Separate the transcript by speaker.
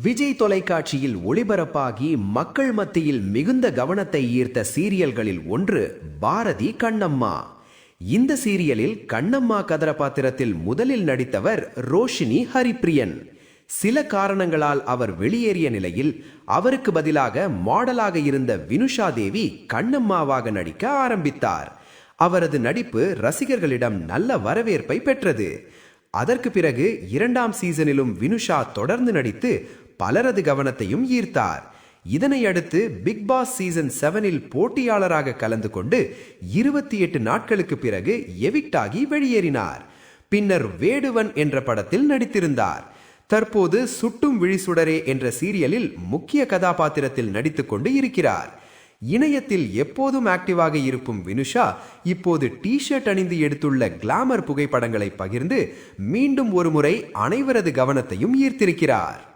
Speaker 1: விஜய் தொலைக்காட்சியில் ஒளிபரப்பாகி மக்கள் மத்தியில் மிகுந்த கவனத்தை ஈர்த்த சீரியல்களில் ஒன்று பாரதி கண்ணம்மா. இந்த சீரியலில் கண்ணம்மா கதாபாத்திரத்தில் முதலில் நடித்தவர் ரோஷினி ஹரிப்பிரியன். சில காரணங்களால் அவர் வெளியேறிய நிலையில் அவருக்கு பதிலாக மாடலாக இருந்த வினுஷா தேவி கண்ணம்மாவாக நடிக்க ஆரம்பித்தார். அவரது நடிப்பு ரசிகர்களிடம் நல்ல வரவேற்பை பெற்றது. அதற்கு பிறகு இரண்டாம் சீசனிலும் வினுஷா தொடர்ந்து நடித்து பலரது கவனத்தையும் ஈர்த்தார். இதனை அடுத்து பிக் பாஸ் சீசன் 7இல் போட்டியாளராக கலந்து கொண்டு 28 நாட்களுக்கு பிறகு எவிக்ட் ஆகி வெளியேறினார். பின்னர் வேடுவன் என்ற படத்தில் நடித்திருந்தார். தற்போது சுட்டும் விழிசுடரே என்ற சீரியலில் முக்கிய கதாபாத்திரத்தில் நடித்துக் கொண்டு இருக்கிறார். இணையத்தில் எப்போதும் ஆக்டிவாக இருக்கும் வினுஷா இப்போது டி-ஷர்ட் அணிந்து எடுத்துள்ள கிளாமர் புகைப்படங்களை பகிர்ந்து மீண்டும் ஒருமுறை அனைவரது கவனத்தையும் ஈர்த்திருக்கிறார்.